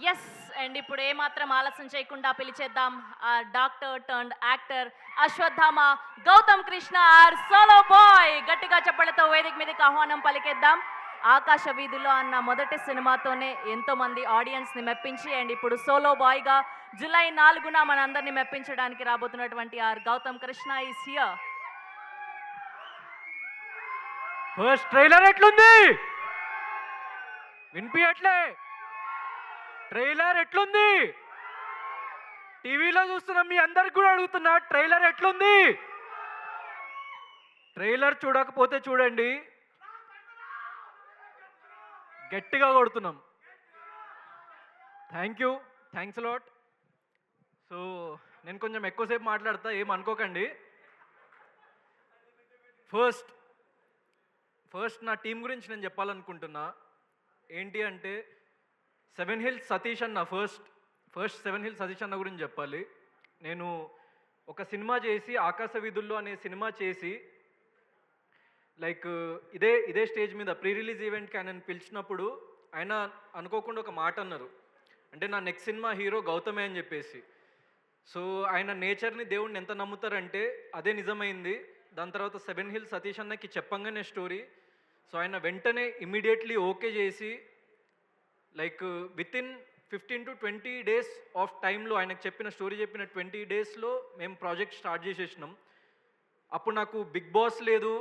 Yes. And ఇప్పుడు ఏమాత్రం ఆలస్యం చేయకుండా పిలిచేద్దాం ఆ doctor turned actor Ashwatthama Gautham Krishna our Solo Boy. గట్టిగా చప్పట్లతో వేదిక మీదకి ఆహ్వానం పలికేద్దాం. ఆకాశ వీధుల్లో అన్న మొదటి సినిమాతోనే ఎంతో మంది ఆడియన్స్ని మెప్పించి అండ్ ఇప్పుడు సోలో బాయ్గా జూలై 4న మనందరినీ మెప్పించడానికి రాబోతున్నటువంటి our Gautham Krishna is here. First trailer ఎట్లుంది? వినిపించట్లే. ట్రైలర్ ఎట్లుంది? టీవీలో చూస్తున్న మీ అందరికి కూడా అడుగుతున్నా, ట్రైలర్ ఎట్లుంది? ట్రైలర్ చూడకపోతే చూడండి, గట్టిగా కొడుతున్నాం. Thanks lot. సో నేను కొంచెం ఎక్కువసేపు మాట్లాడతా, ఏం అనుకోకండి. ఫస్ట్ నా టీం గురించి నేను చెప్పాలనుకుంటున్నా. ఏంటి అంటే సెవెన్ హిల్స్ సతీష్ అన్న ఫస్ట్ సెవెన్ హిల్స్ సతీష్ అన్న గురించి చెప్పాలి. నేను ఒక సినిమా చేసి ఆకాశ వీధుల్లో అనే సినిమా చేసి లైక్ ఇదే స్టేజ్ మీద ప్రీ రిలీజ్ ఈవెంట్కి ఆయన పిలిచినప్పుడు ఆయన అనుకోకుండా ఒక మాట అన్నారు. అంటే నా నెక్స్ట్ సినిమా హీరో గౌతమే అని చెప్పేసి. సో ఆయన నేచర్ని దేవుడిని ఎంత నమ్ముతారంటే అదే నిజమైంది. దాని తర్వాత సెవెన్ హిల్స్ సతీష్ అన్నకి చెప్పంగానే స్టోరీ. సో ఆయన వెంటనే ఇమ్మీడియట్లీ ఓకే చేసి like within 15 to 20 days of టైంలో ఆయనకు చెప్పిన స్టోరీ చెప్పిన 20 daysలో మేము ప్రాజెక్ట్ స్టార్ట్ చేసేసినాం. అప్పుడు నాకు బిగ్ బాస్ లేదు,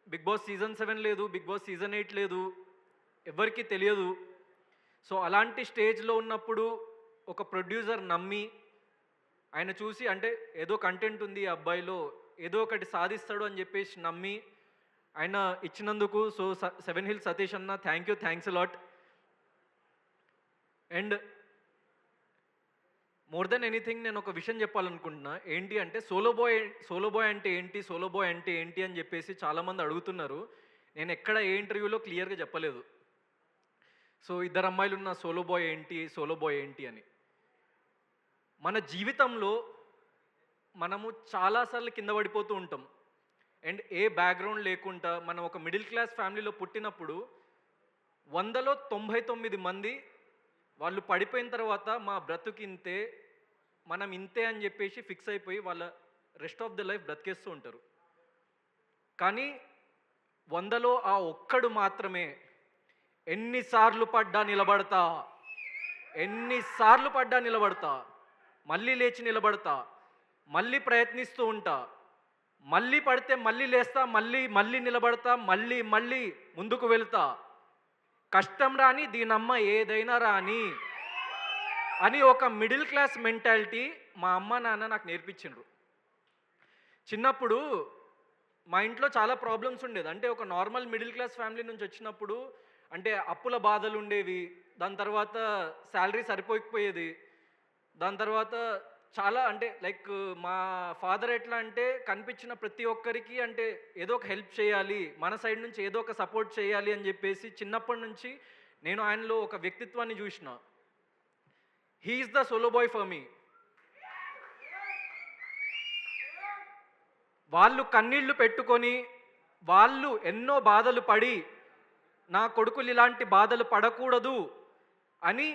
బిగ్ బాస్ సీజన్ 7 లేదు, బిగ్ బాస్ సీజన్ 8 లేదు, ఎవరికీ తెలియదు. సో అలాంటి స్టేజ్లో ఉన్నప్పుడు ఒక ప్రొడ్యూసర్ నమ్మి ఆయన చూసి అంటే ఏదో కంటెంట్ ఉంది ఈ అబ్బాయిలో, ఏదో ఒకటి సాధిస్తాడు అని చెప్పేసి నమ్మి ఆయన ఇచ్చినందుకు సో సెవెన్ హిల్స్ సతీష్ అన్న thanks lot. And more than anything నేను ఒక విషయం చెప్పాలనుకుంటున్నా. ఏంటి అంటే సోలో బాయ్ అంటే ఏంటి అని చెప్పేసి చాలామంది అడుగుతున్నారు. నేను ఎక్కడ ఏ ఇంటర్వ్యూలో క్లియర్గా చెప్పలేదు. సో ఇద్దరు అమ్మాయిలు ఉన్న సోలో బాయ్ ఏంటి అని. మన జీవితంలో మనము చాలాసార్లు కింద పడిపోతూ ఉంటాం. అండ్ ఏ బ్యాక్గ్రౌండ్ లేకుండా మనం ఒక మిడిల్ క్లాస్ ఫ్యామిలీలో పుట్టినప్పుడు 100లో 99 మంది వాళ్ళు పడిపోయిన తర్వాత మా బ్రతుకు ఇంతే, మనం ఇంతే అని చెప్పేసి ఫిక్స్ అయిపోయి వాళ్ళ రెస్ట్ ఆఫ్ ద లైఫ్ బ్రతికేస్తూ ఉంటారు. కానీ 100లో ఆ ఒక్కడు మాత్రమే ఎన్నిసార్లు పడ్డా నిలబడతా, మళ్ళీ లేచి నిలబడతా, మళ్ళీ ప్రయత్నిస్తూ ఉంటా, మళ్ళీ పడితే మళ్ళీ లేస్తా, మళ్ళీ నిలబడతా, మళ్ళీ ముందుకు వెళ్తా, కష్టం రాని దీనమ్మ ఏదైనా రాని అని ఒక మిడిల్ క్లాస్ మెంటాలిటీ మా అమ్మ నాన్న నాకు నేర్పించిండ్రు. చిన్నప్పుడు మా ఇంట్లో చాలా ప్రాబ్లమ్స్ ఉండేది. అంటే ఒక నార్మల్ మిడిల్ క్లాస్ ఫ్యామిలీ నుంచి వచ్చినప్పుడు అంటే అప్పుల బాధలు ఉండేవి. దాని తర్వాత శాలరీ సరిపోకపోయేది. దాని తర్వాత చాలా అంటే లైక్ మా ఫాదర్ ఎట్లా అంటే కనిపించిన ప్రతి ఒక్కరికి అంటే ఏదో ఒక హెల్ప్ చేయాలి, మన సైడ్ నుంచి ఏదో ఒక సపోర్ట్ చేయాలి అని చెప్పేసి చిన్నప్పటి నుంచి నేను ఆయనలో ఒక వ్యక్తిత్వాన్ని చూసిన. He is the Solo Boy for me. వాళ్ళు కన్నీళ్లు పెట్టుకొని వాళ్ళు ఎన్నో బాధలు పడి నా కొడుకులు ఇలాంటి బాధలు పడకూడదు అని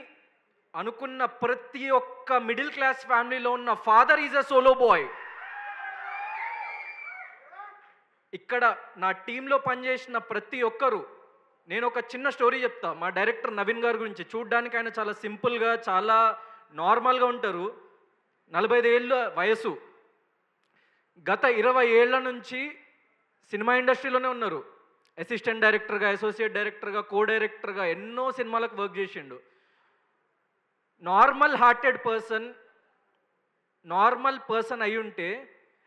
అనుకున్న ప్రతి ఒక్క మిడిల్ క్లాస్ ఫ్యామిలీలో ఉన్న father is a Solo Boy. ఇక్కడ నా టీంలో పనిచేసిన ప్రతి ఒక్కరు, నేను ఒక చిన్న స్టోరీ చెప్తా మా డైరెక్టర్ నవీన్ గారి గురించి. చూడ్డానికి ఆయన చాలా సింపుల్గా చాలా నార్మల్గా ఉంటారు. 45 ఏళ్ళ వయసు, గత 20 ఏళ్ల నుంచి సినిమా ఇండస్ట్రీలోనే ఉన్నారు. అసిస్టెంట్ డైరెక్టర్గా, అసోసియేట్ డైరెక్టర్గా, కో డైరెక్టర్గా ఎన్నో సినిమాలకు వర్క్ చేసిండు. నార్మల్ పర్సన్ అయి ఉంటే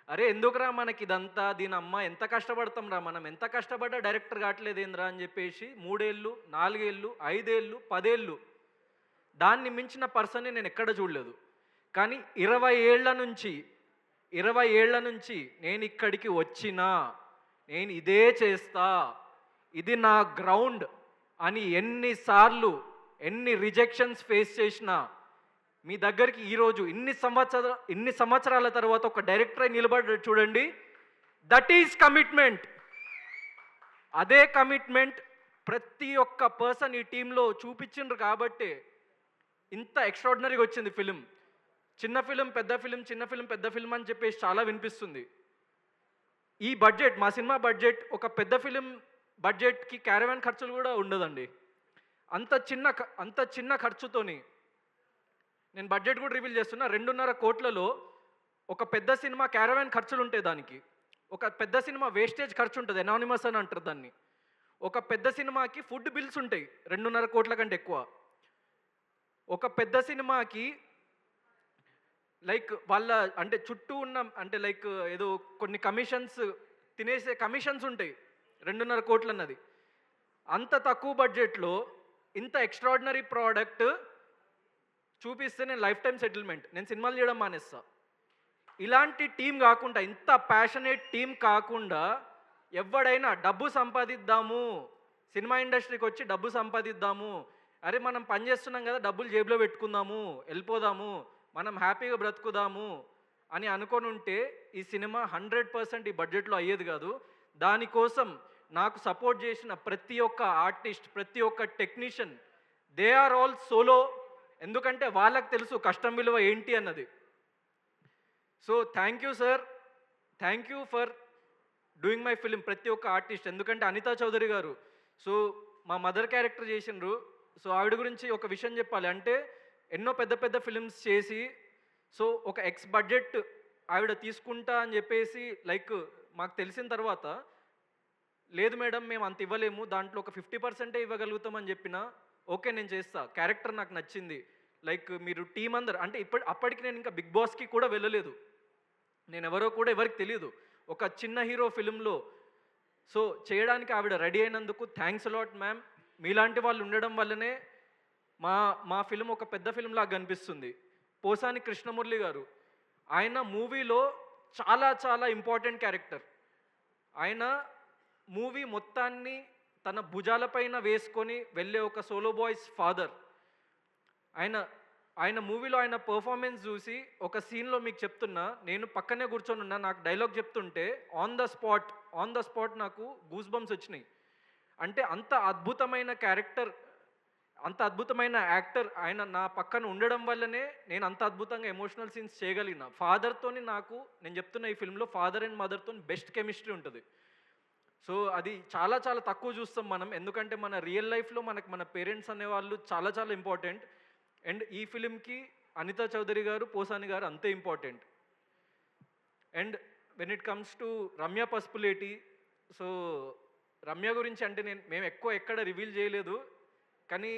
అరే ఎందుకురా మనకి ఇదంతా, దీని అమ్మ ఎంత కష్టపడతాం రా, మనం ఎంత కష్టపడ్డా డైరెక్టర్ కావట్లేదు ఏంద్రా అని చెప్పేసి 3 ఏళ్ళు 4 ఏళ్ళు 5 ఏళ్ళు 10 ఏళ్ళు దాన్ని మించిన పర్సన్ని నేను ఎక్కడ చూడలేదు. కానీ 20 ఏళ్ల నుంచి నేను ఇక్కడికి వచ్చినా, నేను ఇదే చేస్తా, ఇది నా గ్రౌండ్ అని ఎన్ని రిజెక్షన్స్ ఫేస్ చేసినా మీ దగ్గరికి ఈరోజు ఇన్ని సంవత్సరాల తర్వాత ఒక డైరెక్టర్ అయి నిలబడ్డాడు చూడండి. That is commitment. అదే కమిట్మెంట్ ప్రతి ఒక్క పర్సన్ ఈ టీంలో చూపించిండ్రు కాబట్టి ఇంత ఎక్స్ట్రాడినరీగా వచ్చింది ఫిలిం. చిన్న ఫిలిం, పెద్ద ఫిలిం, చిన్న ఫిలిం, పెద్ద ఫిలిం అని చెప్పేసి చాలా వినిపిస్తుంది. ఈ బడ్జెట్, మా సినిమా బడ్జెట్ ఒక పెద్ద ఫిలిం బడ్జెట్‌కి క్యారవాన్ ఖర్చులు కూడా ఉండదండి. అంత చిన్న ఖర్చుతోని నేను బడ్జెట్ కూడా రివీల్ చేస్తున్నా. 2.5 కోట్లలో ఒక పెద్ద సినిమా క్యారవాన్ ఖర్చులుంటాయి దానికి. ఒక పెద్ద సినిమా వేస్టేజ్ ఖర్చు ఉంటది. ఎనానిమస్ అని అంటారు దాన్ని. ఒక పెద్ద సినిమాకి ఫుడ్ బిల్స్ ఉంటాయి 2.5 కోట్ల కంటే ఎక్కువ. ఒక పెద్ద సినిమాకి లైక్ వాళ్ళ అంటే చుట్టూ ఉన్న అంటే లైక్ ఏదో కొన్ని కమిషన్స్ తినేసే కమిషన్స్ ఉంటాయి 2.5 కోట్లు అన్నది. అంత తక్కువ బడ్జెట్లో ఇంత ఎక్స్ట్రాడినరీ ప్రోడక్ట్ చూపిస్తే నేను లైఫ్ టైం సెటిల్మెంట్. నేను సినిమాలు చేయడం మానేస్తా. ఇలాంటి టీం కాకుండా, ఇంత ప్యాషనేట్ టీం కాకుండా ఎవడైనా డబ్బు సంపాదిద్దాము, సినిమా ఇండస్ట్రీకి వచ్చి డబ్బు సంపాదిద్దాము, అరే మనం పని చేస్తున్నాం కదా డబ్బులు జేబులో పెట్టుకుందాము, వెళ్ళిపోదాము, మనం హ్యాపీగా బ్రతుకుదాము అని అనుకొని ఉంటే ఈ సినిమా 100% ఈ బడ్జెట్లో అయ్యేది కాదు. దానికోసం నాకు సపోర్ట్ చేసిన ప్రతి ఒక్క ఆర్టిస్ట్, ప్రతి ఒక్క technician, they are all solo. ఎందుకంటే వాళ్ళకి తెలుసు కష్టం విలువ ఏంటి అన్నది. So thank you sir, thank you for doing my film. ప్రతి ఒక్క ఆర్టిస్ట్, ఎందుకంటే అనితా చౌదరి గారు సో మా మదర్ క్యారెక్టర్ చేసిండ్రు. సో ఆవిడ గురించి ఒక విషయం చెప్పాలి అంటే ఎన్నో పెద్ద పెద్ద ఫిలిమ్స్ చేసి సో ఒక ఎక్స్ బడ్జెట్ ఆవిడ తీసుకుంటా అని చెప్పేసి లైక్ మాకు తెలిసిన తర్వాత, లేదు మేడం మేము అంత ఇవ్వలేము, దాంట్లో ఒక 50% ఇవ్వగలుగుతామని చెప్పిన ఓకే నేను చేస్తా, క్యారెక్టర్ నాకు నచ్చింది, లైక్ మీరు టీం అందరు అంటే అప్పటికి నేను ఇంకా బిగ్ బాస్కి కూడా వెళ్ళలేదు, నేను ఎవరో కూడా ఎవరికి తెలియదు. ఒక చిన్న హీరో ఫిలింలో సో చేయడానికి ఆవిడ రెడీ అయినందుకు థ్యాంక్స్ అలాట్ మ్యామ్. మీలాంటి వాళ్ళు ఉండడం వల్లనే మా ఫిలిం ఒక పెద్ద ఫిలిం లాగా కనిపిస్తుంది. పోసాని కృష్ణమురళి గారు, ఆయన మూవీలో చాలా చాలా ఇంపార్టెంట్ క్యారెక్టర్. ఆయన మూవీ మొత్తాన్ని తన భుజాలపైన వేసుకొని వెళ్ళే ఒక సోలో బాయ్స్ ఫాదర్. ఆయన మూవీలో ఆయన పర్ఫార్మెన్స్ చూసి ఒక సీన్లో మీకు చెప్తున్నా, నేను పక్కనే కూర్చొని ఉన్నా, నాకు డైలాగ్ చెప్తుంటే ఆన్ ద స్పాట్ నాకు గూస్ బంప్స్ వచ్చినాయి. అంటే అంత అద్భుతమైన క్యారెక్టర్, అంత అద్భుతమైన యాక్టర్ ఆయన నా పక్కన ఉండడం వల్లనే నేను అంత అద్భుతంగా ఎమోషనల్ సీన్స్ చేయగలిగిన. ఫాదర్తోని నాకు, నేను చెప్తున్న ఈ ఫిల్మ్లో ఫాదర్ అండ్ మదర్తో బెస్ట్ కెమిస్ట్రీ ఉంటుంది. సో అది చాలా చాలా తక్కువ చూస్తాం మనం, ఎందుకంటే మన రియల్ లైఫ్లో మన పేరెంట్స్ అనేవాళ్ళు చాలా చాలా ఇంపార్టెంట్. అండ్ ఈ ఫిలింకి అనితా చౌదరి గారు, పోసాని గారు అంతే important. And when it comes to Ramya Pasupuleti, so Ramya గురించి అంటే మేము ఎక్కడ రివీల్ చేయలేదు, కానీ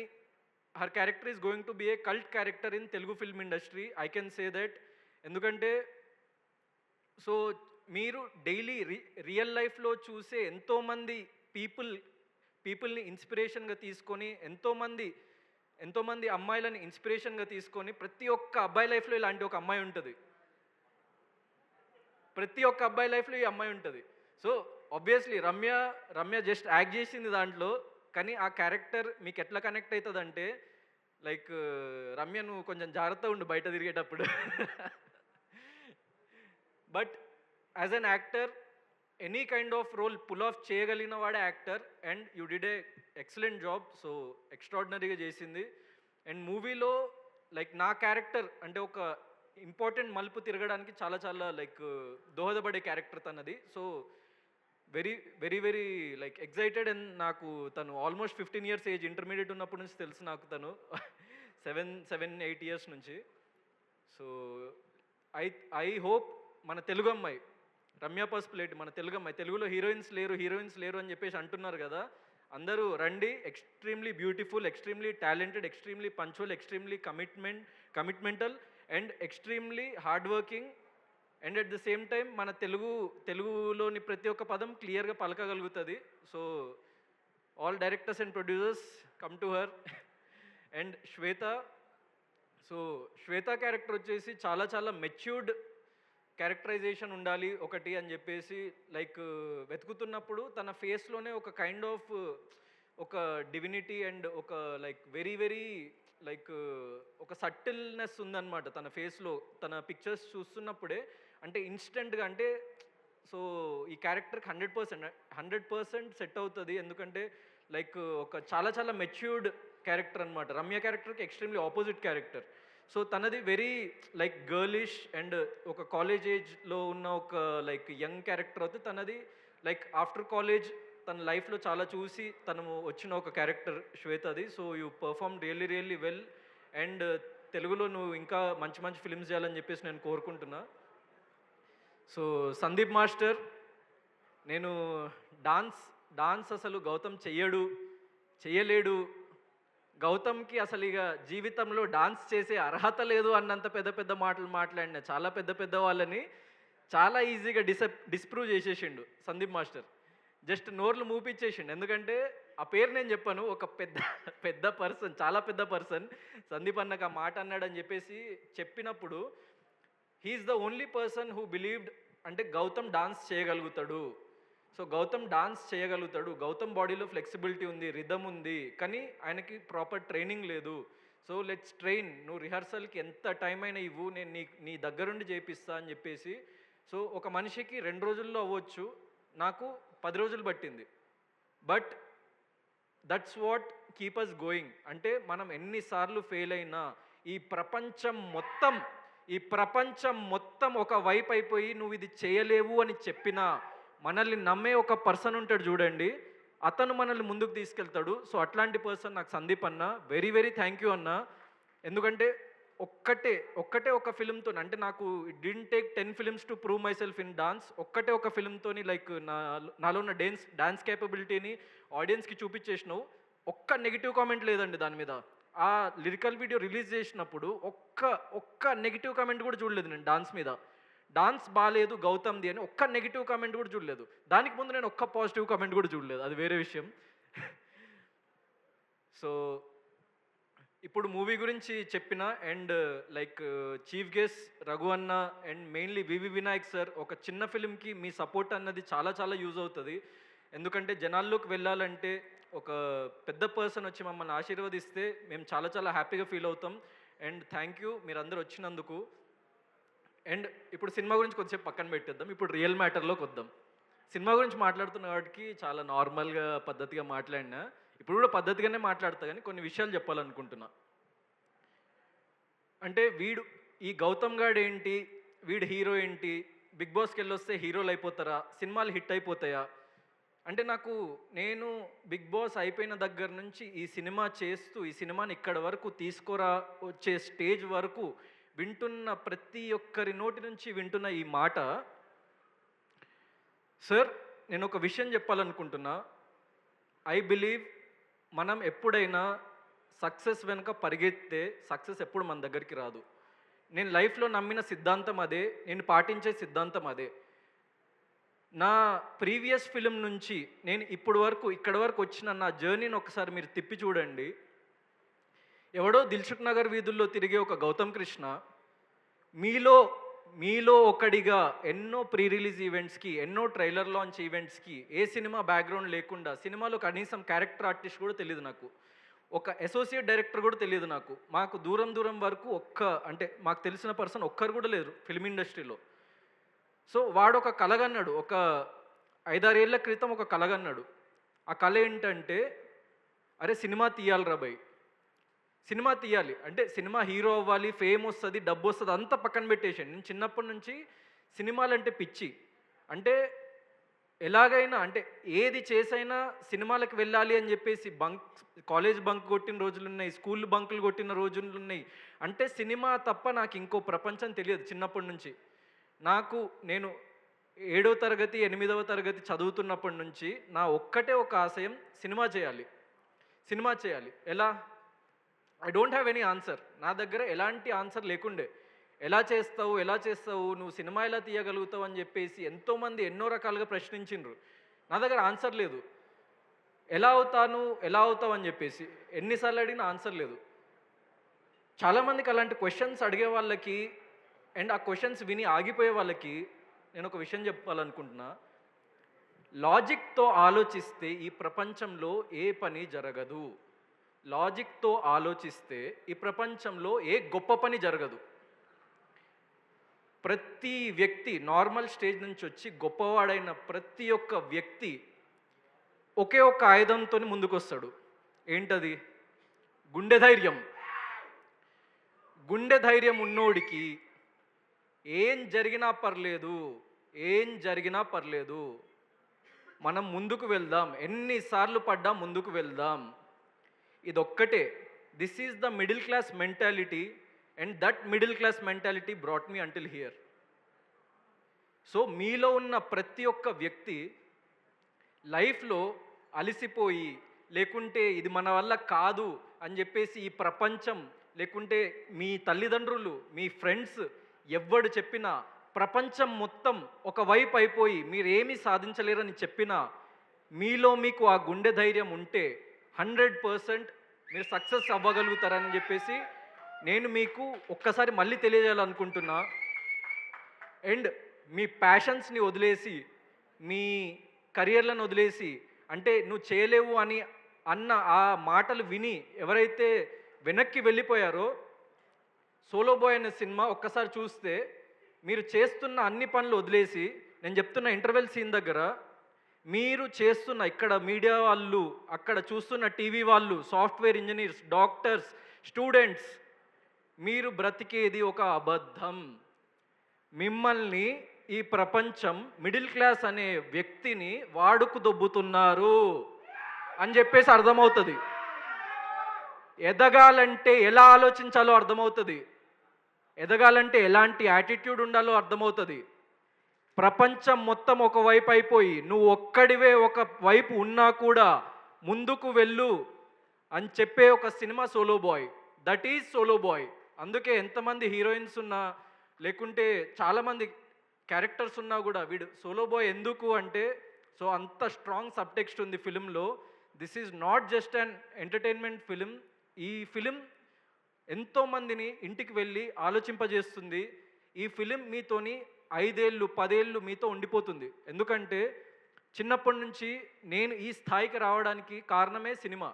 her character is going to be A cult character in Telugu film industry, I can say that. ఎందుకంటే సో మీరు డైలీ రియల్ లైఫ్లో చూసే ఎంతోమంది పీపుల్ని ఇన్స్పిరేషన్గా తీసుకొని, ఎంతోమంది అమ్మాయిలని ఇన్స్పిరేషన్గా తీసుకొని, ప్రతి ఒక్క అబ్బాయి లైఫ్లో ఇలాంటి ఒక అమ్మాయి ఉంటుంది. ప్రతి ఒక్క అబ్బాయి లైఫ్లో ఈ అమ్మాయి ఉంటుంది. So obviously Ramya just act చేసింది దాంట్లో, కానీ ఆ క్యారెక్టర్ మీకు ఎట్లా కనెక్ట్ అవుతుందంటే లైక్ రమ్య నువ్వు కొంచెం జాగ్రత్తగా ఉండు బయట తిరిగేటప్పుడు. But as an actor any kind of role pull off చేయగలిగిన వాడే actor. And you did a excellent job. So ఎక్స్ట్రాడినరీగా చేసింది. అండ్ మూవీలో లైక్ నా క్యారెక్టర్ అంటే ఒక ఇంపార్టెంట్ మలుపు తిరగడానికి చాలా చాలా లైక్ దోహదపడే క్యారెక్టర్ తనది. So very very very like excited. And నాకు తను ఆల్మోస్ట్ 15 years ఏజ్, ఇంటర్మీడియట్ ఉన్నప్పటి నుంచి తెలుసు నాకు తను 7-8 years నుంచి. సో ఐ హోప్ మన తెలుగు అమ్మాయి రమ్య పసుపులేటి, మన తెలుగు అమ్మాయి, తెలుగులో హీరోయిన్స్ లేరు అని చెప్పేసి అంటున్నారు కదా, అందరూ రండి. Extremely beautiful, extremely talented, extremely punctual, extremely commitmental and extremely hard working. And at the same time మన తెలుగులోని ప్రతి ఒక్క పదం క్లియర్గా పలకగలుగుతుంది. So all directors and producers come to her. And so Shweta character వచ్చేసి చాలా చాలా మెచ్యూర్డ్ క్యారెక్టరైజేషన్ ఉండాలి ఒకటి అని చెప్పేసి లైక్ వెతుకుతున్నప్పుడు తన ఫేస్లోనే ఒక కైండ్ ఆఫ్ ఒక డివినిటీ అండ్ ఒక లైక్ వెరీ వెరీ లైక్ ఒక సటిల్నెస్ ఉందన్నమాట తన ఫేస్లో. తన పిక్చర్స్ చూస్తున్నప్పుడే అంటే ఇన్స్టెంట్గా అంటే సో ఈ క్యారెక్టర్కి 100% సెట్ అవుతుంది. ఎందుకంటే లైక్ ఒక చాలా చాలా మెచ్యూర్డ్ క్యారెక్టర్ అనమాట. రమ్య క్యారెక్టర్కి ఎక్స్ట్రీమ్లీ ఆపోజిట్ క్యారెక్టర్. సో తనది వెరీ లైక్ గర్లిష్ అండ్ ఒక కాలేజ్ ఏజ్లో ఉన్న ఒక లైక్ యంగ్ క్యారెక్టర్ అవుతుంది. తనది లైక్ ఆఫ్టర్ కాలేజ్ తన లైఫ్లో చాలా చూసి తను వచ్చిన ఒక క్యారెక్టర్ శ్వేతది. So you perform really really well. And తెలుగులో నువ్వు ఇంకా మంచి మంచి ఫిల్మ్స్ చేయాలని చెప్పేసి నేను కోరుకుంటున్నా. సో సందీప్ మాస్టర్, నేను డాన్స్ అసలు గౌతమ్ చెయ్యలేడు, గౌతమ్కి అసలు ఇక జీవితంలో డాన్స్ చేసే అర్హత లేదు అన్నంత పెద్ద పెద్ద మాటలు మాట్లాడిన చాలా పెద్ద పెద్ద వాళ్ళని చాలా ఈజీగా డిస్ప్రూవ్ చేసేసిండు సందీప్ మాస్టర్. జస్ట్ నోర్లు మూపిచ్చేసిండు. ఎందుకంటే ఆ పేరు నేను చెప్పాను, ఒక పెద్ద పర్సన్, చాలా పెద్ద పర్సన్ సందీప్ అన్నకు ఆ మాట అన్నాడని చెప్పేసి చెప్పినప్పుడు he is the only person who believed అంటే గౌతమ్ డాన్స్ చేయగలుగుతాడు. సో గౌతమ్ డాన్స్ చేయగలుగుతాడు, గౌతమ్ బాడీలో ఫ్లెక్సిబిలిటీ ఉంది, రిథమ్ ఉంది, కానీ ఆయనకి ప్రాపర్ ట్రైనింగ్ లేదు. సో లెట్స్ ట్రైన్, నువ్వు రిహర్సల్కి ఎంత టైం అయినా ఇవ్వు, నేను నీ దగ్గరుండి చేపిస్తా అని చెప్పేసి. సో ఒక మనిషికి 2 రోజుల్లో అవ్వచ్చు, నాకు 10 రోజులు పట్టింది. But that's what keep us going. అంటే మనం ఎన్నిసార్లు ఫెయిల్ అయినా ఈ ప్రపంచం మొత్తం ఒక వైపు అయిపోయి నువ్వు ఇది చేయలేవు అని చెప్పినా మనల్ని నమ్మే ఒక పర్సన్ ఉంటాడు చూడండి, అతను మనల్ని ముందుకు తీసుకెళ్తాడు. సో అట్లాంటి పర్సన్ నాకు సందీప్ అన్న. వెరీ వెరీ థ్యాంక్ యూ అన్న. ఎందుకంటే ఒక్కటే ఒక ఫిల్మ్తో, అంటే నాకు it didn't take 10 films to prove my self in dance. ఒక్కటే ఒక ఫిల్మ్తోని లైక్ నాలో ఉన్న డాన్స్ కేపబిలిటీని ఆడియన్స్కి చూపించేసినావు. ఒక్క నెగిటివ్ కామెంట్ లేదండి దాని మీద. ఆ లిరికల్ వీడియో రిలీజ్ చేసినప్పుడు ఒక్క నెగిటివ్ కామెంట్ కూడా చూడలేదు నేను డాన్స్ మీద. డాన్స్ బాగాలేదు గౌతమ్ది అని ఒక్క నెగిటివ్ కామెంట్ కూడా చూడలేదు. దానికి ముందు నేను ఒక్క పాజిటివ్ కామెంట్ కూడా చూడలేదు, అది వేరే విషయం. సో ఇప్పుడు మూవీ గురించి చెప్పిన and like chief guest Raghu అన్న and mainly VV Vinayak sir, ఒక చిన్న ఫిలింకి మీ సపోర్ట్ అన్నది చాలా చాలా యూజ్ అవుతుంది. ఎందుకంటే జనాల్లోకి వెళ్ళాలంటే ఒక పెద్ద పర్సన్ వచ్చి మమ్మల్ని ఆశీర్వదిస్తే మేము చాలా చాలా హ్యాపీగా ఫీల్ అవుతాం. అండ్ థ్యాంక్ యూ మీరందరూ వచ్చినందుకు. అండ్ ఇప్పుడు సినిమా గురించి కొంచెంసేపు పక్కన పెట్టేద్దాం, ఇప్పుడు రియల్ మ్యాటర్లోకి వద్దాం. సినిమా గురించి మాట్లాడుతున్న వాటికి చాలా నార్మల్గా పద్ధతిగా మాట్లాడినా, ఇప్పుడు కూడా పద్ధతిగానే మాట్లాడతా, కానీ కొన్ని విషయాలు చెప్పాలనుకుంటున్నా. అంటే ఈ గౌతమ్ గాడు ఏంటి, వీడు హీరో ఏంటి, బిగ్ బాస్కి వెళ్ళొస్తే హీరోలు అయిపోతారా, సినిమాలు హిట్ అయిపోతాయా అంటే నేను బిగ్ బాస్ అయిపోయిన దగ్గర నుంచి ఈ సినిమా చేస్తూ ఈ సినిమాని ఇక్కడ వరకు వచ్చే స్టేజ్ వరకు వింటున్న ప్రతి ఒక్కరి నోటి నుంచి వింటున్న ఈ మాట, సార్ నేను ఒక విషయం చెప్పాలనుకుంటున్నా. ఐ బిలీవ్ మనం ఎప్పుడైనా సక్సెస్ వెనుక పరిగెత్తే సక్సెస్ ఎప్పుడు మన దగ్గరికి రాదు. నేను లైఫ్లో నమ్మిన సిద్ధాంతం అదే, నేను పాటించే సిద్ధాంతం అదే. నా ప్రీవియస్ ఫిలిం నుంచి నేను ఇక్కడ వరకు వచ్చిన నా జర్నీని ఒకసారి మీరు తిప్పి చూడండి. ఎవడో దిల్సుఖ్ నగర్ వీధుల్లో తిరిగే ఒక గౌతమ్ కృష్ణ మీలో ఒకడిగా ఎన్నో ప్రీ రిలీజ్ ఈవెంట్స్కి, ఎన్నో ట్రైలర్ లాంచ్ ఈవెంట్స్కి, ఏ సినిమా బ్యాక్గ్రౌండ్ లేకుండా, సినిమాలో కనీసం క్యారెక్టర్ ఆర్టిస్ట్ కూడా తెలియదు నాకు, ఒక అసోసియేట్ డైరెక్టర్ కూడా తెలియదు నాకు. మాకు దూరం వరకు అంటే మాకు తెలిసిన పర్సన్ ఒక్కరు కూడా లేరు ఫిల్మ్ ఇండస్ట్రీలో. సో వాడు ఒక కలగన్నాడు, ఒక 5-6 ఏళ్ల క్రితం ఒక కలగన్నాడు. ఆ కళ ఏంటంటే, అరే సినిమా తీయాలిరా భయ్, సినిమా తీయాలి అంటే సినిమా హీరో అవ్వాలి, ఫేమ్ వస్తుంది, డబ్బు వస్తుంది, అంతా పక్కన పెట్టేసాను. నేను చిన్నప్పటి నుంచి సినిమాలంటే పిచ్చి. అంటే ఎలాగైనా అంటే ఏది చేసైనా సినిమాలకు వెళ్ళాలి అని చెప్పేసి కాలేజ్ బంక్ కొట్టిన రోజులు ఉన్నాయి, స్కూల్ బంకులు కొట్టిన రోజులు ఉన్నాయి. అంటే సినిమా తప్ప నాకు ఇంకో ప్రపంచం తెలియదు చిన్నప్పటి నుంచి. నేను 7వ తరగతి 8వ తరగతి చదువుతున్నప్పటి నుంచి నా ఒక్కటే ఒక ఆశయం, సినిమా చేయాలి. ఎలా? I don't have any answer. నా దగ్గర ఎలాంటి ఆన్సర్ లేకుండే. ఎలా చేస్తావు, నువ్వు సినిమా ఎలా తీయగలుగుతావు అని చెప్పేసి ఎంతోమంది ఎన్నో రకాలుగా ప్రశ్నించిండ్రు. నా దగ్గర ఆన్సర్ లేదు. ఎలా అవుతావు అని చెప్పేసి ఎన్నిసార్లు అడిగినా ఆన్సర్ లేదు. చాలామందికి అలాంటి క్వశ్చన్స్ అడిగే వాళ్ళకి అండ్ ఆ క్వశ్చన్స్ విని ఆగిపోయే వాళ్ళకి నేను ఒక విషయం చెప్పాలనుకుంటున్నా. లాజిక్తో ఆలోచిస్తే ఈ ప్రపంచంలో ఏ పని జరగదు. లాజిక్తో ఆలోచిస్తే ఈ ప్రపంచంలో ఏ గొప్ప పని జరగదు. ప్రతి వ్యక్తి నార్మల్ స్టేజ్ నుంచి వచ్చి గొప్పవాడైన ప్రతి ఒక్క వ్యక్తి ఒకే ఒక్క ఆయుధంతో ముందుకు వస్తాడు. ఏంటది? గుండె ధైర్యం. గుండె ధైర్యం ఉన్నోడికి ఏం జరిగినా పర్లేదు, ఏం జరిగినా పర్లేదు, మనం ముందుకు వెళ్దాం, ఎన్నిసార్లు పడ్డా ముందుకు వెళ్దాం. ఇదొక్కటే. This is the middle class mentality and that middle class mentality brought me until here. So మీలో ఉన్న ప్రతి ఒక్క వ్యక్తి లైఫ్లో అలసిపోయి, లేకుంటే ఇది మన వల్ల కాదు అని చెప్పేసి ఈ ప్రపంచం, లేకుంటే మీ తల్లిదండ్రులు, మీ ఫ్రెండ్స్ ఎవ్వడు చెప్పినా, ప్రపంచం మొత్తం ఒకవైపు అయిపోయి మీరేమీ సాధించలేరని చెప్పినా, మీలో మీకు ఆ గుండె ధైర్యం ఉంటే 100% మీరు సక్సెస్ అవ్వగలుగుతారని చెప్పేసి నేను మీకు ఒక్కసారి మళ్ళీ తెలియజేయాలనుకుంటున్నా. అండ్ మీ ప్యాషన్స్ని వదిలేసి, మీ కెరియర్లను వదిలేసి, అంటే నువ్వు చేయలేవు అని అన్న ఆ మాటలు విని ఎవరైతే వెనక్కి వెళ్ళిపోయారో, సోలో బాయ్ అనే సినిమా ఒక్కసారి చూస్తే మీరు చేస్తున్న అన్ని పనులు వదిలేసి, నేను చెప్తున్న ఇంటర్వెల్ సీన్ దగ్గర మీరు చేస్తున్న ఇక్కడ మీడియా వాళ్ళు, అక్కడ చూస్తున్న టీవీ వాళ్ళు, సాఫ్ట్వేర్ ఇంజనీర్స్, డాక్టర్స్, స్టూడెంట్స్, మీరు బ్రతికేది ఒక అబద్ధం. మిమ్మల్ని ఈ ప్రపంచం మిడిల్ క్లాస్ అనే వ్యక్తిని వాడుకు దొబ్బుతున్నారు అని చెప్పేసి అర్థమవుతుంది. ఎదగాలంటే ఎలా ఆలోచించాలో అర్థమవుతుంది, ఎదగాలంటే ఎలాంటి యాటిట్యూడ్ ఉండాలో అర్థమవుతుంది. ప్రపంచం మొత్తం ఒకవైపు అయిపోయి నువ్వు ఒక్కడివే ఒక వైపు ఉన్నా కూడా ముందుకు వెళ్ళు అని చెప్పే ఒక సినిమా Solo Boy. That is Solo Boy. అందుకే ఎంతమంది హీరోయిన్స్ ఉన్నా, లేకుంటే చాలామంది క్యారెక్టర్స్ ఉన్నా కూడా వీడు సోలో బాయ్ ఎందుకు అంటే, సో అంత స్ట్రాంగ్ సబ్టెక్స్ట్ ఉంది ఫిలింలో. This is not just an entertainment film. ఈ ఫిలిం ఎంతోమందిని ఇంటికి వెళ్ళి ఆలోచింపజేస్తుంది. ఈ ఫిలిం మీతోని 5 ఏళ్ళు 10 ఏళ్ళు మీతో ఉండిపోతుంది. ఎందుకంటే చిన్నప్పటి నుంచి నేను ఈ స్థాయికి రావడానికి కారణమే సినిమా.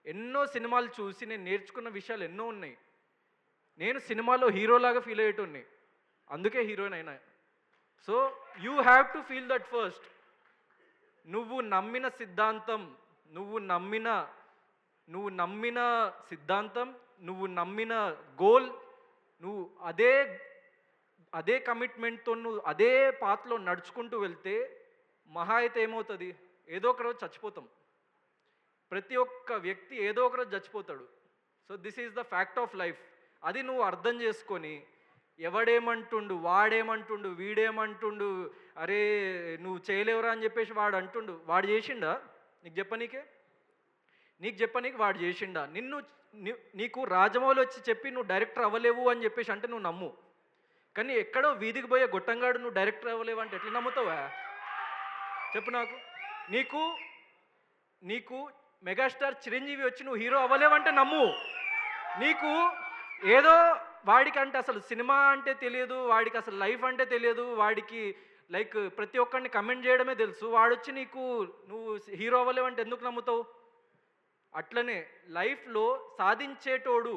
ఎన్నో సినిమాలు చూసి నేను నేర్చుకున్న విషయాలు ఎన్నో ఉన్నాయి. నేను సినిమాలో హీరోలాగా ఫీల్ అయ్యేటోన్ని, అందుకే హీరోయిన్ అయినా. So you have to feel that first. నువ్వు నమ్మిన సిద్ధాంతం, నువ్వు నమ్మిన సిద్ధాంతం, నువ్వు నమ్మిన గోల్, నువ్వు అదే కమిట్మెంట్తో నువ్వు అదే పాత్రలో నడుచుకుంటూ వెళ్తే మహా అయితే ఏమవుతుంది, ఏదో ఒక రోజు చచ్చిపోతాం. ప్రతి ఒక్క వ్యక్తి ఏదో ఒక రోజు చచ్చిపోతాడు. So this is the fact of life. అది నువ్వు అర్థం చేసుకొని, ఎవడేమంటుండు, వాడేమంటుండు, వీడేమంటుండు, అరే నువ్వు చేయలేవురా అని చెప్పేసి వాడు అంటుండు, వాడు చేసిండా నీకు చెప్పనీకే? నీకు చెప్పనీకి వాడు చేసిండా? నీకు రాజమౌళి వచ్చి చెప్పి నువ్వు డైరెక్టర్ అవ్వలేవు అని చెప్పేసి అంటే నువ్వు నమ్ము. కానీ ఎక్కడో వీధికి పోయే గొట్టంగాడు నువ్వు డైరెక్టర్ అవ్వలేవు అంటే ఎట్లా నమ్ముతావా చెప్పు నాకు. నీకు మెగాస్టార్ చిరంజీవి వచ్చి నువ్వు హీరో అవ్వలేవంటే నమ్ము. నీకు ఏదో వాడికి అంటే అసలు సినిమా అంటే తెలియదు, వాడికి అసలు లైఫ్ అంటే తెలియదు, వాడికి లైక్ ప్రతి ఒక్కరిని కమెంట్ చేయడమే తెలుసు, వాడొచ్చి నువ్వు హీరో అవ్వలేవంటే ఎందుకు నమ్ముతావు? అట్లనే లైఫ్లో సాధించేటోడు,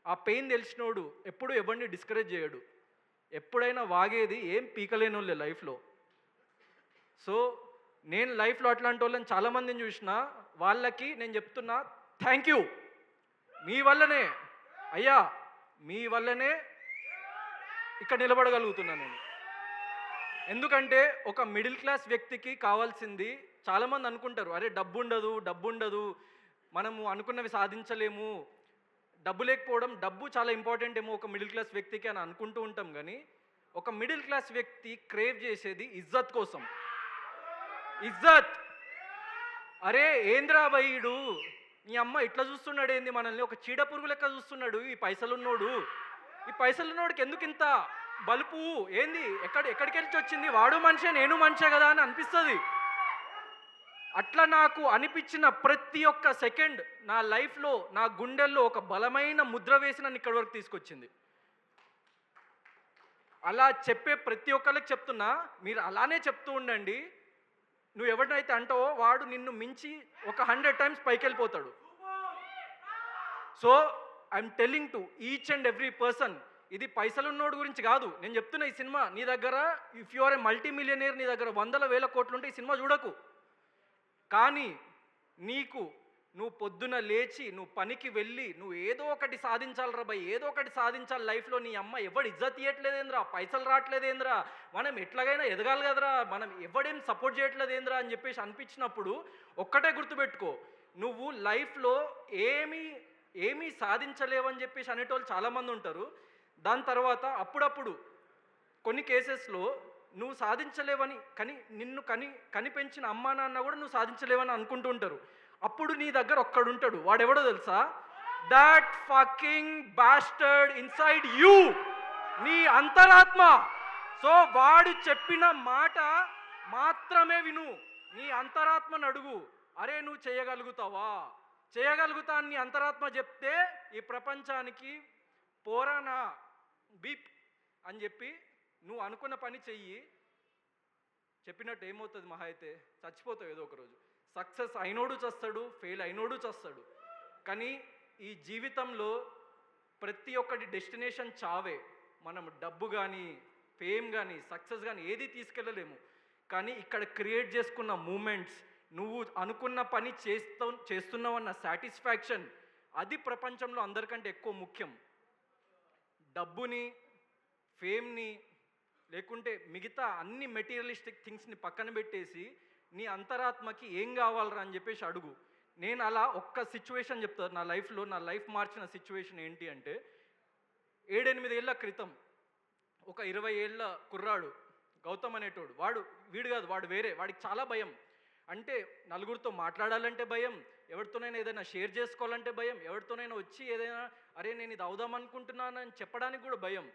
ఆ పెయిన్ తెలిసినోడు ఎప్పుడు ఎవరిని డిస్కరేజ్ చేయడు. ఎప్పుడైనా వాగేది ఏం పీకలేని వాళ్ళే లైఫ్లో. సో నేను లైఫ్లో అట్లాంటి వాళ్ళని చాలామందిని చూసిన, వాళ్ళకి నేను చెప్తున్నా థ్యాంక్ యూ. మీ వల్లనే అయ్యా, మీ వల్లనే ఇక్కడ నిలబడగలుగుతున్నా నేను. ఎందుకంటే ఒక మిడిల్ క్లాస్ వ్యక్తికి కావాల్సింది, చాలామంది అనుకుంటారు అరే డబ్బు ఉండదు, మనము అనుకున్నవి సాధించలేము, డబ్బు లేకపోవడం, డబ్బు చాలా ఇంపార్టెంట్ ఏమో ఒక మిడిల్ క్లాస్ వ్యక్తికి అని అనుకుంటూ ఉంటాం. కానీ ఒక మిడిల్ క్లాస్ వ్యక్తి క్రేవ్ చేసేది ఇజ్జత్ కోసం. ఇజ్జత్. అరే ఏంద్రా భయ్యుడు, నీ అమ్మ ఇట్లా చూస్తున్నాడు ఏంది మనల్ని, ఒక చీడ పురుగు లెక్క చూస్తున్నాడు ఈ పైసలున్నోడికి ఎందుకు ఇంత బలుపు ఏంది, ఎక్కడికి వెళ్ళి వచ్చింది, వాడు మనిషే నేను మనిషే కదా అని అనిపిస్తుంది. అట్లా నాకు అనిపించిన ప్రతి ఒక్క సెకండ్ నా లైఫ్లో, నా గుండెల్లో ఒక బలమైన ముద్ర వేసి నన్ను ఇక్కడి వరకు తీసుకొచ్చింది. అలా చెప్పే ప్రతి ఒక్కరికి చెప్తున్నా, మీరు అలానే చెప్తూ ఉండండి. నువ్వు ఎవరినైతే అంటావో వాడు నిన్ను మించి ఒక 100 times పైకి వెళ్ళిపోతాడు. So I'm telling to each and every person, ఇది పైసలున్నోడు గురించి కాదు నేను చెప్తున్నా. ఈ సినిమా నీ దగ్గర, if you are a multi millionaire, నీ దగ్గర 100,000 కోట్లు ఉంటే ఈ సినిమా చూడకు. కానీ నీకు నువ్వు పొద్దున లేచి నువ్వు పనికి వెళ్ళి నువ్వు ఏదో ఒకటి సాధించాలిరా భయ్, ఏదో ఒకటి సాధించాలి లైఫ్లో. నీ అమ్మ ఎవడు ఇజ్జత్ ఇవ్వట్లేదేంద్రా, పైసలు రావట్లేదేంద్రా, మనం ఎట్లాగైనా ఎదగాలి కదరా, మనం ఎవడేం సపోర్ట్ చేయట్లేదేంద్రా అని చెప్పేసి అనిపించినప్పుడు ఒక్కటే గుర్తుపెట్టుకో, నువ్వు లైఫ్లో ఏమీ సాధించలేవని చెప్పేసి అనేటోళ్ళు చాలామంది ఉంటారు. దాని తర్వాత అప్పుడప్పుడు కొన్ని కేసెస్లో నువ్వు సాధించలేవని నిన్ను కనిపెంచిన అమ్మా నాన్న కూడా నువ్వు సాధించలేవని అనుకుంటూ ఉంటారు. అప్పుడు నీ దగ్గర ఒక్కడుంటాడు, వాడెవడో తెలుసా? That fucking bastard inside you, నీ అంతరాత్మ. సో వాడు చెప్పిన మాట మాత్రమే విను, నీ అంతరాత్మను అడుగు, అరే నువ్వు చేయగలుగుతావా? చేయగలుగుతా అని నీ అంతరాత్మ చెప్తే ఈ ప్రపంచానికి పోరానా బీప్ అని చెప్పి నువ్వు అనుకున్న పని చెయ్యి. చెప్పినట్టు ఏమవుతుంది? మహా అయితే చచ్చిపోతావు ఏదో ఒకరోజు. సక్సెస్ అయినోడు చస్తాడు, ఫెయిల్ అయినోడు చస్తాడు. కానీ ఈ జీవితంలో ప్రతి ఒక్కటి డెస్టినేషన్ చావే. మనం డబ్బు కానీ ఫేమ్ కానీ సక్సెస్ కానీ ఏది తీసుకెళ్ళలేము. కానీ ఇక్కడ క్రియేట్ చేసుకున్న మూమెంట్స్, నువ్వు అనుకున్న పని చేస్తున్నావన్న సాటిస్ఫాక్షన్, అది ప్రపంచంలో అందరికంటే ఎక్కువ ముఖ్యం. డబ్బుని, ఫేమ్ని, లేకుంటే మిగతా అన్ని మెటీరియలిస్టిక్ థింగ్స్ని పక్కన పెట్టేసి నీ అంతరాత్మకి ఏం కావాలరా అని చెప్పేసి అడుగు. నేను అలా ఒక్క సిచ్యువేషన్ చెప్తాను నా లైఫ్లో. నా లైఫ్ మార్చిన సిచ్యువేషన్ ఏంటి అంటే, 7-8 ఏళ్ళ క్రితం ఒక 20 ఏళ్ళ కుర్రాడు గౌతమ్ అనేటోడు, వీడు కాదు, వాడు వేరే. వాడికి చాలా భయం. అంటే నలుగురితో మాట్లాడాలంటే భయం, ఎవరితోనైనా ఏదైనా షేర్ చేసుకోవాలంటే భయం, ఎవరితోనైనా వచ్చి ఏదైనా అరే నేను ఇది అవుదాం అనుకుంటున్నానని చెప్పడానికి కూడా భయం.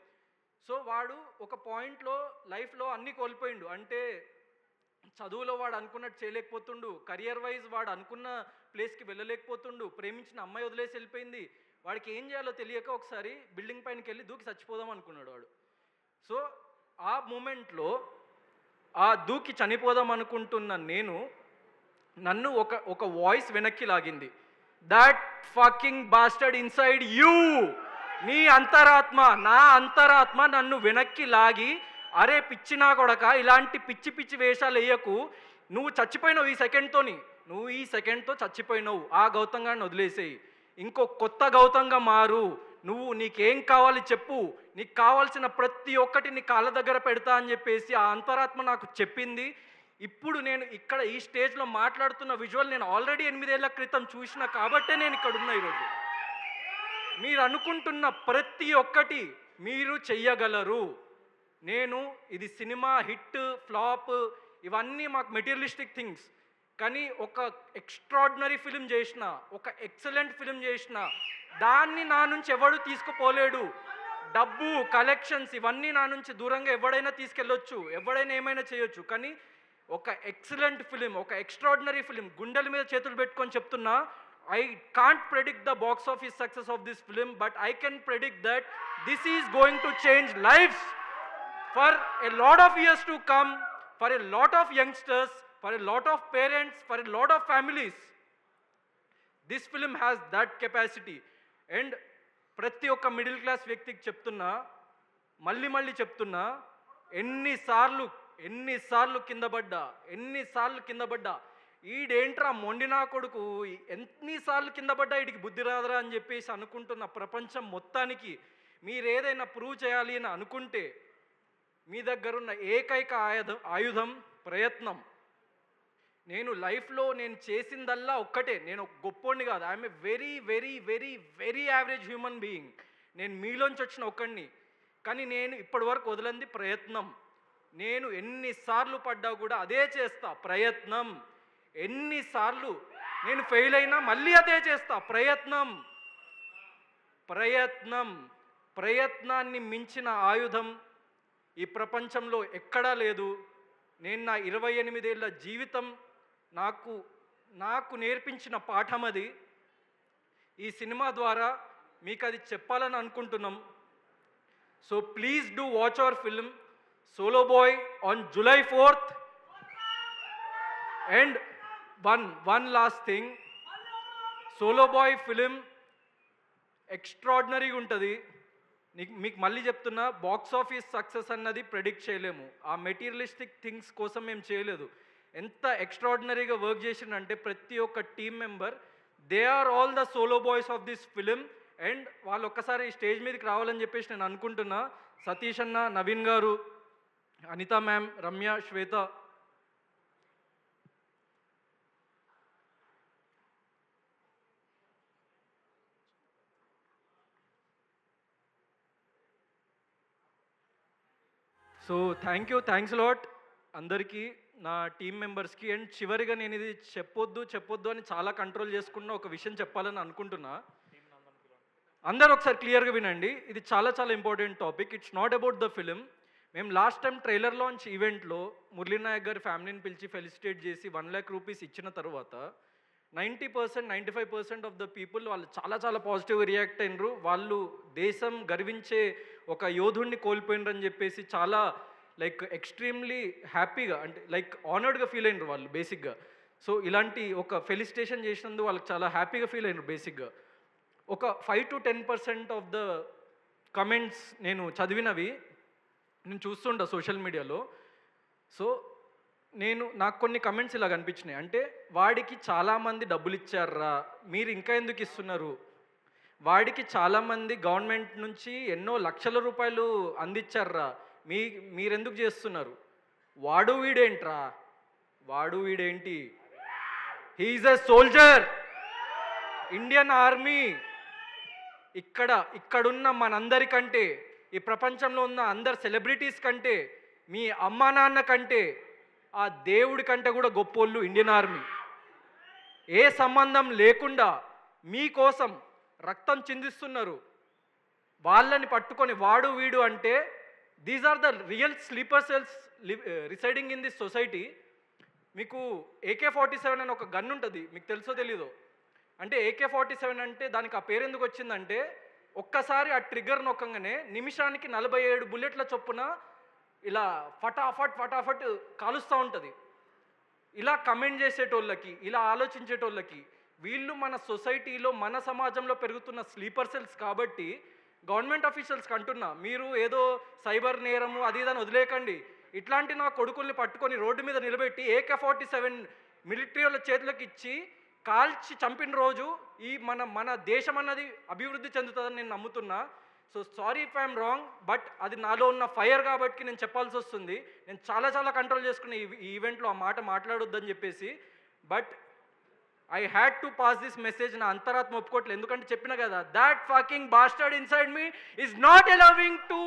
సో వాడు ఒక పాయింట్లో లైఫ్లో అన్నీ కోల్పోయిండు. అంటే చదువులో వాడు అనుకున్నట్టు చేయలేకపోతుండు, కెరియర్ వైజ్ వాడు అనుకున్న ప్లేస్కి వెళ్ళలేకపోతుండు, ప్రేమించిన అమ్మాయి వదిలేసి వెళ్ళిపోయింది. వాడికి ఏం చేయాలో తెలియక ఒకసారి బిల్డింగ్ పైనకి వెళ్ళి దూకి చచ్చిపోదాం అనుకున్నాడు వాడు. సో ఆ మూమెంట్లో ఆ దూకి చనిపోదాం అనుకుంటున్న నన్ను ఒక వాయిస్ వెనక్కి లాగింది. That fucking bastard inside you, నీ అంతరాత్మ, నా అంతరాత్మ నన్ను వెనక్కి లాగి, అరే పిచ్చినా కొడక ఇలాంటి పిచ్చి పిచ్చి వేషాలు వేయకు, నువ్వు చచ్చిపోయినావు ఈ సెకండ్తోని, నువ్వు ఈ సెకండ్తో చచ్చిపోయినావు, ఆ గౌతమ్ గారిని వదిలేసేయి, ఇంకో కొత్త గౌతంగా మారు, నువ్వు నీకేం కావాలి చెప్పు, నీకు కావాల్సిన ప్రతి ఒక్కటి నీ కాళ్ళ దగ్గర పెడతా అని చెప్పేసి ఆ అంతరాత్మ నాకు చెప్పింది. ఇప్పుడు నేను ఇక్కడ ఈ స్టేజ్లో మాట్లాడుతున్న విజువల్ నేను ఆల్రెడీ 8 ఏళ్ల క్రితం చూసిన కాబట్టే నేను ఇక్కడ ఉన్నా ఈరోజు. మీరు అనుకుంటున్న ప్రతి ఒక్కటి మీరు చెయ్యగలరు. ఇది సినిమా హిట్ ఫ్లాప్ ఇవన్నీ మాకు మెటీరియలిస్టిక్ థింగ్స్. కానీ ఒక ఎక్స్ట్రాడినరీ ఫిలిం చేసిన, ఒక ఎక్సలెంట్ ఫిలిం చేసిన, దాన్ని నా నుంచి ఎవడు తీసుకుపోలేడు. డబ్బు, కలెక్షన్స్ ఇవన్నీ నా నుంచి దూరంగా ఎవడైనా తీసుకెళ్ళొచ్చు, ఎవడైనా ఏమైనా చేయొచ్చు. కానీ ఒక ఎక్సలెంట్ ఫిలిం, ఒక ఎక్స్ట్రాడినరీ ఫిలిం, గుండెల మీద చేతులు పెట్టుకొని చెప్తున్నా, I can't predict the box office success of this film, but I can predict that this is going to change lives for a lot of years to come, for a lot of youngsters, for a lot of parents, for a lot of families. This film has that capacity. And ప్రతి ఒక్క middle class వ్యక్తికి చెప్తున్నా, మళ్ళీ చెప్తున్నా, ఎన్నిసార్లు కింద పడ్డా ఈడేంట్రా మొండినా కొడుకు, ఎన్నిసార్లు కింద పడ్డా వీడికి బుద్ధి రాదురా అని చెప్పేసి అనుకుంటున్న ప్రపంచం మొత్తానికి మీరు ఏదైనా ప్రూవ్ చేయాలి అని అనుకుంటే మీ దగ్గరున్న ఏకైక ఆయుధం ప్రయత్నం. నేను లైఫ్లో నేను చేసిందల్లా ఒక్కటే, నేను గొప్పోడిని కాదు, I'm a very very very very average human being. నేను మీలోంచి వచ్చిన ఒక్కడిని. కానీ నేను ఇప్పటి వరకు వదిలింది ప్రయత్నం. నేను ఎన్నిసార్లు పడ్డా కూడా అదే చేస్తా, ప్రయత్నం. ఎన్నిసార్లు నేను ఫెయిల్ అయినా మళ్ళీ అదే చేస్తా, ప్రయత్నాన్ని మించిన ఆయుధం ఈ ప్రపంచంలో ఎక్కడా లేదు. నేను నా 28 ఏళ్ళ జీవితం నాకు నేర్పించిన పాఠం అది. ఈ సినిమా ద్వారా మీకు అది చెప్పాలని అనుకుంటున్నాం. So please do watch our film Solo Boy on July 4th. And one last thing, Solo Boy film ఎక్స్ట్రాడినరీగా ఉంటుంది. మీకు మళ్ళీ చెప్తున్నా, బాక్స్ ఆఫీస్ సక్సెస్ అన్నది ప్రెడిక్ట్ చేయలేము. ఆ మెటీరియలిస్టిక్ థింగ్స్ కోసం మేము చేయలేదు. ఎంత ఎక్స్ట్రాడినరీగా వర్క్ చేసిందంటే ప్రతి ఒక్క team member they are all the solo boys of this film. And వాళ్ళు ఒక్కసారి స్టేజ్ మీదకి రావాలని చెప్పేసి నేను అనుకుంటున్నా. సతీష్ అన్న, నవీన్ గారు, అనిత మ్యామ్, రమ్య, శ్వేత. సో థ్యాంక్స్ లాట్ అందరికీ, నా టీమ్ మెంబర్స్కి. అండ్ చివరిగా నేను ఇది చెప్పొద్దు అని చాలా కంట్రోల్ చేసుకున్న ఒక విషయం చెప్పాలని అనుకుంటున్నా. అందరూ ఒకసారి క్లియర్గా వినండి, ఇది చాలా important topic. It's not about the film. మేము లాస్ట్ టైం ట్రైలర్ లాంచ్ ఈవెంట్లో మురళీ నాయక్ గారి ఫ్యామిలీని పిలిచి ఫెలిసిటేట్ చేసి 1 lakh రూపీస్ ఇచ్చిన తర్వాత 90%, 95% ఆఫ్ ద పీపుల్ వాళ్ళు చాలా పాజిటివ్ రియాక్ట్ అయినరు. వాళ్ళు దేశం గర్వించే ఒక యోధుడిని కోల్పోయినరని చెప్పేసి చాలా ఎక్స్ట్రీమ్లీ హ్యాపీగా, అంటే ఆనర్డ్గా ఫీల్ అయినరు వాళ్ళు బేసిక్గా. సో ఇలాంటి ఒక ఫెలిసిటేషన్ చేసినందుకు వాళ్ళకి చాలా హ్యాపీగా ఫీల్ అయినరు బేసిక్గా. ఒక 5 to 10% ఆఫ్ ద కమెంట్స్ నేను చదివినవి నేను చూస్తుంటా సోషల్ మీడియాలో. సో నాకు కొన్ని కమెంట్స్ ఇలా కనిపించినాయి. అంటే వాడికి చాలామంది డబ్బులు ఇచ్చారా, మీరు ఇంకా ఎందుకు ఇస్తున్నారు? వాడికి చాలామంది గవర్నమెంట్ నుంచి ఎన్నో లక్షల రూపాయలు అందించారా, మీరెందుకు చేస్తున్నారు? వాడు వీడేంటి? He is a soldier, Indian army. ఇక్కడున్న మనందరికంటే, ఈ ప్రపంచంలో ఉన్న అందరు సెలబ్రిటీస్ కంటే, మీ అమ్మా నాన్న కంటే, ఆ దేవుడి కంటే కూడా గొప్పోళ్ళు ఇండియన్ ఆర్మీ. ఏ సంబంధం లేకుండా మీకోసం రక్తం చిందిస్తున్నారు. వాళ్ళని పట్టుకొని వాడు వీడు అంటే, these are the real sleeper cells residing in this society. మీకు AK-47 అని ఒక గన్ ఉంటుంది, మీకు తెలుసో తెలీదో. అంటే AK-47 అంటే దానికి ఆ పేరు ఎందుకు వచ్చిందంటే, ఒక్కసారి ఆ ట్రిగ్గర్ నొక్కగానే నిమిషానికి 47 బుల్లెట్ల చొప్పున ఇలా ఫటాఫట్ కాలుస్తూ ఉంటుంది. ఇలా కమెంట్ చేసేటోళ్ళకి, ఇలా ఆలోచించేటోళ్ళకి, వీళ్ళు మన సొసైటీలో, మన సమాజంలో పెరుగుతున్న స్లీపర్ సెల్స్ కాబట్టి గవర్నమెంట్ అఫీషియల్స్కి అంటున్నా, మీరు ఏదో సైబర్ నేరము అది ఇదని వదిలేకండి. ఇట్లాంటి నా కొడుకుల్ని పట్టుకొని రోడ్డు మీద నిలబెట్టి AK-47 మిలిటరీ వాళ్ళ చేతులకు ఇచ్చి కాల్చి చంపిన రోజు ఈ మన దేశం అన్నది అభివృద్ధి చెందుతుందని నేను నమ్ముతున్నా. So sorry if I'm wrong, but అది నాలో ఉన్న ఫైర్ కాబట్టి నేను చెప్పాల్సి వస్తుంది. నేను చాలా కంట్రోల్ చేసుకున్న ఈ ఈవెంట్లో ఆ మాట మాట్లాడొద్దని చెప్పేసి. But I had to pass this message. నా అంతరాత్మ ఒప్పుకోవట్లేదు, ఎందుకంటే చెప్పిన కదా, that fucking bastard inside me is not allowing to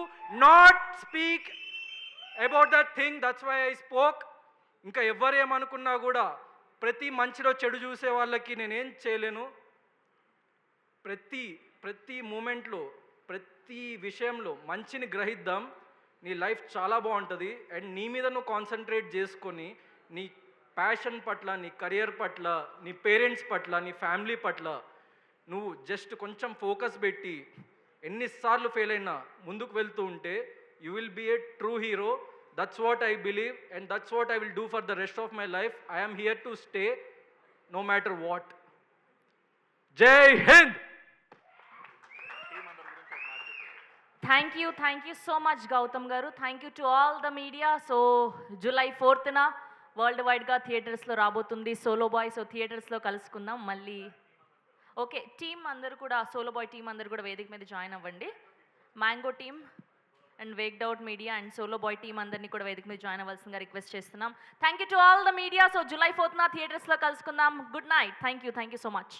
not speak about that thing. That's why I spoke. ఇంకా ఎవరేమనుకున్నా కూడా ప్రతి మంచిలో చెడు చూసే వాళ్ళకి నేనేం చేయలేను. ప్రతి మూమెంట్లో, ప్రతి విషయంలో మంచిని గ్రహిద్దాం. నీ లైఫ్ చాలా బాగుంటుంది. అండ్ నీ మీద నువ్వు కాన్సన్ట్రేట్ చేసుకొని నీ ప్యాషన్ పట్ల, నీ కెరియర్ పట్ల, నీ పేరెంట్స్ పట్ల, నీ ఫ్యామిలీ పట్ల నువ్వు జస్ట్ కొంచెం ఫోకస్ పెట్టి ఎన్నిసార్లు ఫెయిల్ అయినా ముందుకు వెళ్తూ ఉంటే you will be a true hero. That's what I believe, and that's what I will do for the rest of my life. I am here to stay no matter what. Jai Hind! Thank you so much, Gautam garu. Thank you to all the media. So July 4th na world wide ga theaters lo rabotundi Solo Boy. So theaters lo kalusukundam malli. Okay, team andaru kuda, Solo Boy team andaru kuda vedik మీద join అవ్వండి. Mango team and Wacked Out Media and Solo Boy team అందరినీ కూడా వేదిక మీద జాయిన్ అవ్వాల్సిందిగా request చేస్తున్నాం. Thank you to all the media. So July 4th థియేటర్స్లో కలుసుకుందాం. Good night. Thank you so much.